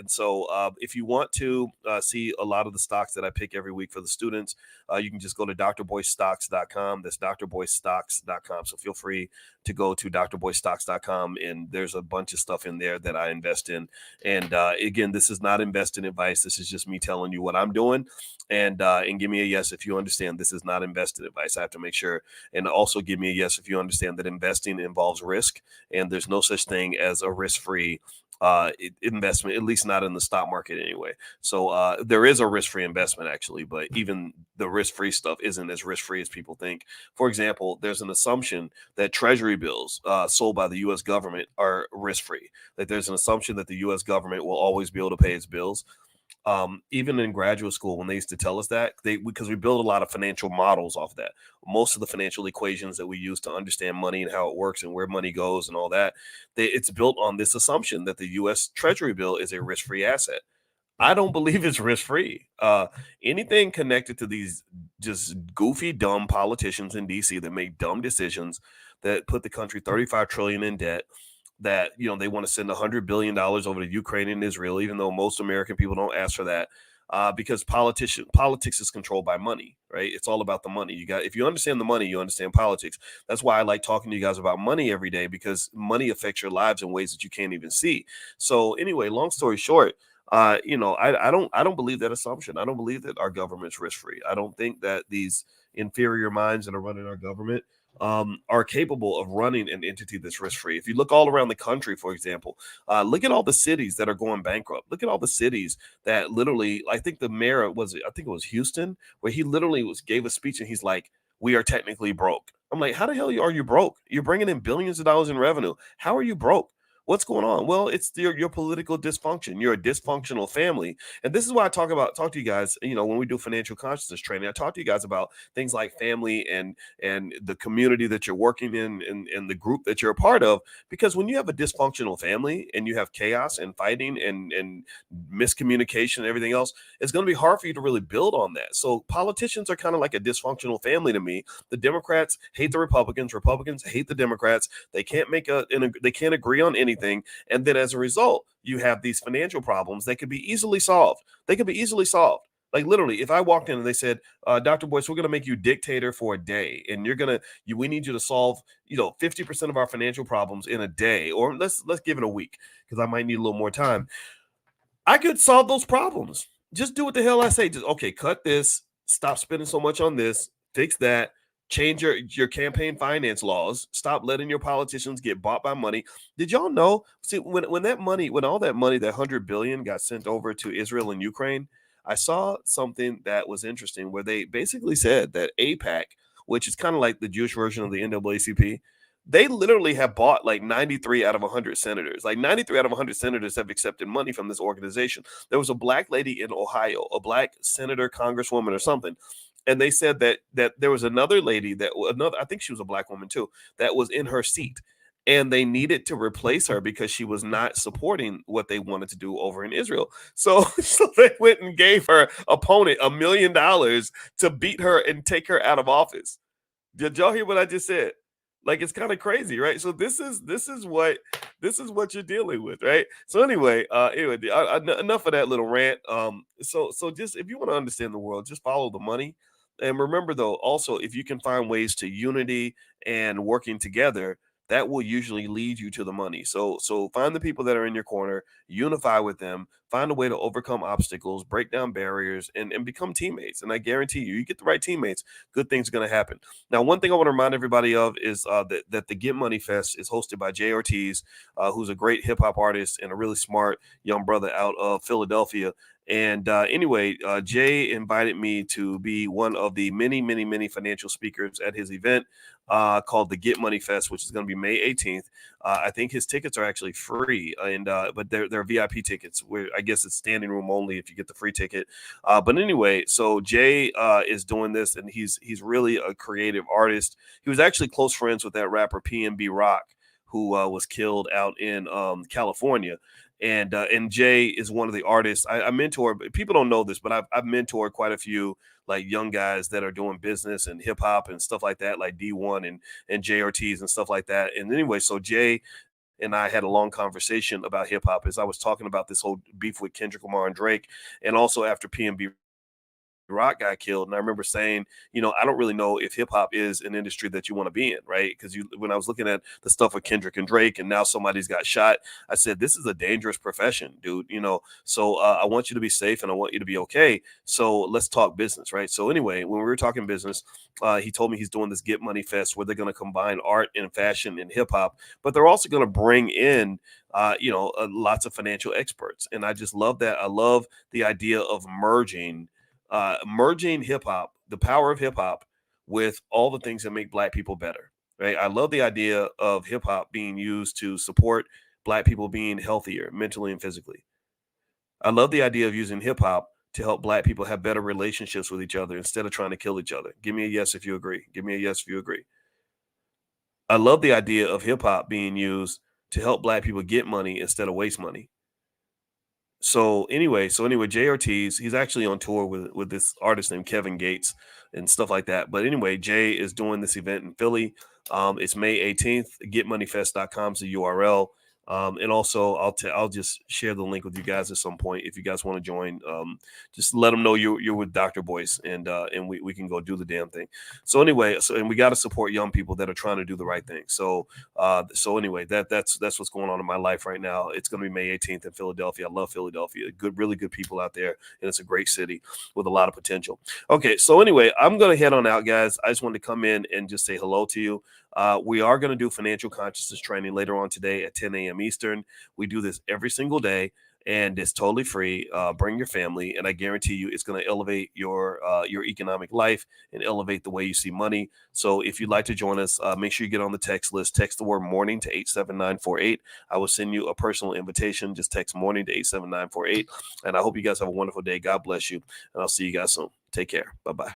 And so if you want to see a lot of the stocks that I pick every week for the students, you can just go to drboycestocks.com. That's drboycestocks.com. So feel free to go to drboycestocks.com, and there's a bunch of stuff in there that I invest in. And again, this is not investing advice. This is just me telling you what I'm doing. And give me a yes if you understand this is not invested advice. I have to make sure, and also give me a yes if you understand that investing involves risk, and there's no such thing as a risk-free investment, at least not in the stock market anyway. So there is a risk-free investment actually, but even the risk-free stuff isn't as risk-free as people think. For example, there's an assumption that Treasury bills sold by the U.S. government are risk-free. That there's an assumption that the U.S. government will always be able to pay its bills. Even in graduate school, when they used to tell us that, because we build a lot of financial models off that. Most of the financial equations that we use to understand money and how it works and where money goes and all that, it's built on this assumption that the U.S. Treasury bill is a risk-free asset. I don't believe it's risk-free. Anything connected to these just goofy, dumb politicians in D.C. that make dumb decisions that put the country $35 trillion in debt, that they want to send $100 billion over to Ukraine and Israel, even though most American people don't ask for that, because politics is controlled by money, right? It's all about the money. If you understand the money, you understand politics. That's why I like talking to you guys about money every day, because money affects your lives in ways that you can't even see. So anyway, long story short, I don't believe that assumption. I don't believe that our government's risk free. I don't think that these inferior minds that are running our government are capable of running an entity that's risk-free. If you look all around the country, for example, look at all the cities that are going bankrupt. Look at all the cities that literally, I think the mayor it was Houston, where he literally gave a speech and he's like, "We are technically broke." I'm like, how the hell are you broke? You're bringing in billions of dollars in revenue. How are you broke? What's going on? Well, it's your political dysfunction. You're a dysfunctional family. And this is why I talk to you guys, when we do financial consciousness training, I talk to you guys about things like family and the community that you're working in and the group that you're a part of. Because when you have a dysfunctional family and you have chaos and fighting and miscommunication and everything else, it's going to be hard for you to really build on that. So politicians are kind of like a dysfunctional family to me. The Democrats hate the Republicans. Republicans hate the Democrats. They can't they can't agree on anything. And then as a result, you have these financial problems that could be easily solved. They could be easily solved. Like literally, if I walked in and they said, Dr. Boyce, we're going to make you dictator for a day, and we need you to solve, 50% of our financial problems in a day, or let's give it a week, because I might need a little more time. I could solve those problems. Just do what the hell I say. Just, okay, cut this, stop spending so much on this, fix that, change your campaign finance laws, stop letting your politicians get bought by money. Did y'all know? See, when all that money, that $100 billion got sent over to Israel and Ukraine, I saw something that was interesting where they basically said that AIPAC, which is kind of like the Jewish version of the NAACP, they literally have bought like 93 out of 100 senators. Like 93 out of 100 senators have accepted money from this organization. There was a black lady in Ohio, a black senator, congresswoman or something. And they said that there was another lady I think she was a black woman too, that was in her seat. And they needed to replace her because she was not supporting what they wanted to do over in Israel. So they went and gave her opponent $1 million to beat her and take her out of office. Did y'all hear what I just said? Like, it's kind of crazy, right? So this is what you're dealing with, right? So anyway, enough of that little rant. So just, if you want to understand the world, just follow the money. And remember, though, also, if you can find ways to unity and working together, that will usually lead you to the money. So find the people that are in your corner, unify with them, find a way to overcome obstacles, break down barriers, and become teammates. And I guarantee you get the right teammates, good things are going to happen. Now, one thing I want to remind everybody of is that the Get Money Fest is hosted by Jay Ortiz, who's a great hip hop artist and a really smart young brother out of Philadelphia. And anyway, Jay invited me to be one of the many, many, many financial speakers at his event called the Get Money Fest, which is going to be May 18th. I think his tickets are actually free, but they're VIP tickets, where I guess it's standing room only if you get the free ticket. But anyway, so Jay is doing this, and he's really a creative artist. He was actually close friends with that rapper PNB Rock, who was killed out in California. And Jay is one of the artists I mentor. People don't know this, but I've mentored quite a few like young guys that are doing business and hip hop and stuff like that, like D1 and Jay Ortiz and stuff like that. And anyway, so Jay and I had a long conversation about hip hop as I was talking about this whole beef with Kendrick Lamar and Drake, and also after PNB Rock got killed. And I remember saying, I don't really know if hip hop is an industry that you want to be in, right? Because when I was looking at the stuff with Kendrick and Drake, and now somebody's got shot, I said, this is a dangerous profession, dude. So I want you to be safe and I want you to be okay. So let's talk business, right? So anyway, when we were talking business, he told me he's doing this Get Money Fest where they're going to combine art and fashion and hip hop, but they're also going to bring in lots of financial experts. And I just love that. I love the idea of merging hip hop, the power of hip hop, with all the things that make Black people better. Right. I love the idea of hip hop being used to support Black people being healthier mentally and physically. I love the idea of using hip hop to help Black people have better relationships with each other instead of trying to kill each other. Give me a yes if you agree. Give me a yes if you agree. I love the idea of hip hop being used to help Black people get money instead of waste money. So anyway, Jay Ortiz, he's actually on tour with this artist named Kevin Gates and stuff like that. But anyway, Jay is doing this event in Philly. It's May 18th. Getmoneyfest.com is the URL. And also, I'll just share the link with you guys at some point if you guys want to join. Just let them know you're with Dr. Boyce, and we can go do the damn thing. So anyway, and we got to support young people that are trying to do the right thing. So anyway, that's what's going on in my life right now. It's going to be May 18th in Philadelphia. I love Philadelphia. Really good people out there, and it's a great city with a lot of potential. Okay, so anyway, I'm going to head on out, guys. I just wanted to come in and just say hello to you. We are going to do financial consciousness training later on today at 10 a.m. Eastern. We do this every single day, and it's totally free. Bring your family, and I guarantee you it's going to elevate your economic life and elevate the way you see money. So if you'd like to join us, make sure you get on the text list. Text the word morning to 87948. I will send you a personal invitation. Just text morning to 87948. And I hope you guys have a wonderful day. God bless you, and I'll see you guys soon. Take care. Bye-bye.